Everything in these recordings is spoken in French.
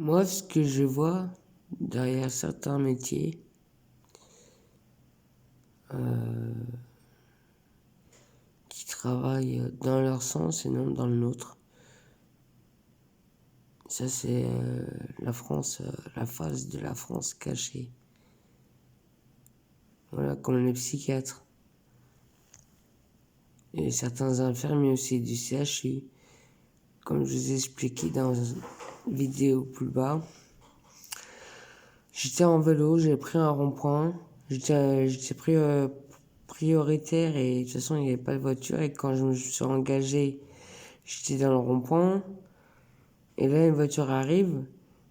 Moi, ce que je vois derrière certains métiers, qui travaillent dans leur sens et non dans le nôtre, ça c'est la France, la face de la France cachée. Voilà, comme les psychiatres. Et certains infirmiers aussi du CHU. Comme je vous ai expliqué dans une vidéo plus bas, j'étais en vélo, j'ai pris un rond-point, j'étais prioritaire et de toute façon il n'y avait pas de voiture et quand je me suis engagé, j'étais dans le rond-point et là une voiture arrive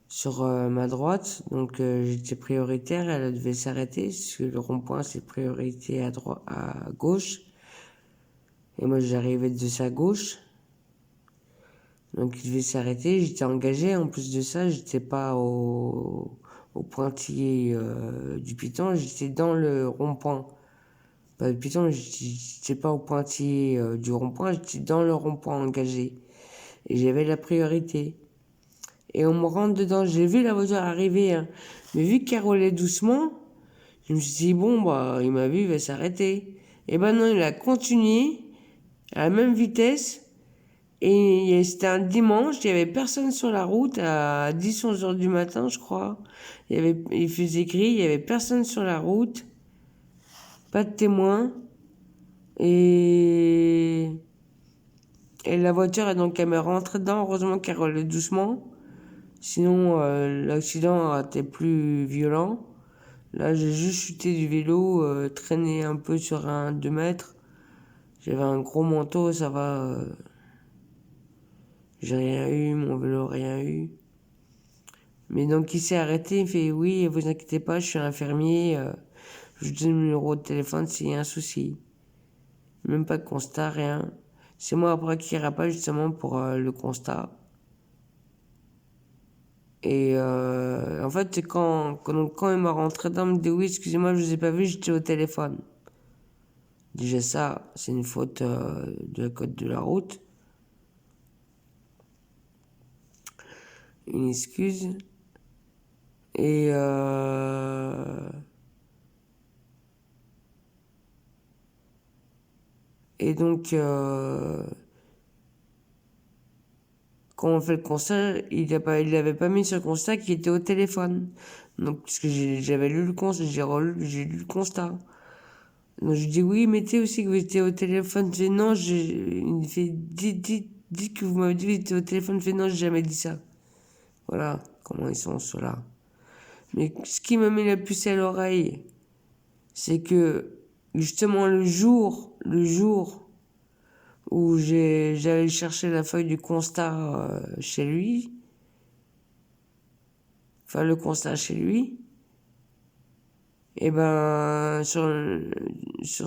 sur ma droite, donc j'étais prioritaire, elle devait s'arrêter parce que le rond-point c'est priorité à gauche et moi j'arrivais de sa gauche. Donc il devait s'arrêter, j'étais engagé, en plus de ça, j'étais pas au pointillé du piton, j'étais dans le rond-point. Pas du piton, j'étais pas au pointillé du rond-point, j'étais dans le rond-point engagé. Et j'avais la priorité. Et on me rentre dedans, j'ai vu la voiture arriver, hein. Mais vu qu'elle roulait doucement, je me suis dit, bon, bah, il m'a vu, il va s'arrêter. Et ben non, il a continué à la même vitesse. Et c'était un dimanche, il y avait personne sur la route à 10-11 heures du matin, je crois. Il faisait gris, il y avait personne sur la route, pas de témoins. Et la voiture, donc, elle m'est rentrée dedans, heureusement qu'elle roulait doucement. Sinon, l'accident aurait été plus violent. Là, j'ai juste chuté du vélo, traîné un peu sur un 2 mètres. J'avais un gros manteau, ça va. J'ai rien eu, mon vélo rien eu. Mais donc il s'est arrêté, il fait oui, vous inquiétez pas, je suis infirmier, je vous donne le numéro de téléphone s'il y a un souci. Même pas de constat, rien. C'est moi après qui rappelle justement pour le constat. Et en fait, c'est quand il m'a rentré dedans, il me dit oui, excusez-moi, je vous ai pas vu, j'étais au téléphone. Déjà ça, c'est une faute de la code de la route. Une excuse. Et donc, quand on fait le constat, il avait pas mis sur le constat qu'il était au téléphone. Donc, parce que j'avais lu le constat, j'ai lu le constat. Donc, je dis oui, mettez aussi que vous étiez au téléphone. Je dis non, il fait, dites que vous m'avez dit que vous étiez au téléphone. Je fais non, j'ai jamais dit ça. Voilà, comment ils sont ceux-là. Mais ce qui me met la puce à l'oreille, c'est que, justement, le jour où j'allais chercher la feuille du constat chez lui, enfin le constat chez lui, et ben sur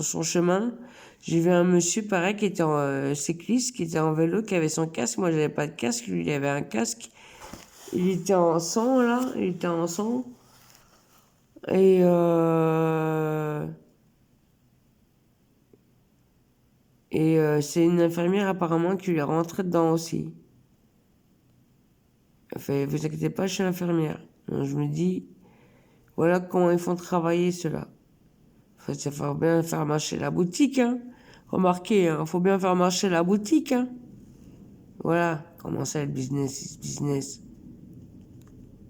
son chemin, j'ai vu un monsieur pareil qui était en cycliste, qui était en vélo, qui avait son casque. Moi j'avais pas de casque, lui il avait un casque. Il était en sang là, il était en sang. Et c'est une infirmière apparemment qui lui est rentrée dedans aussi. Elle fait, vous inquiétez pas, je suis infirmière. Donc je me dis, voilà comment ils font travailler ceux-là. Il faut bien faire marcher la boutique, hein. Remarquez, hein, faut bien faire marcher la boutique, hein. Voilà comment ça le business is business.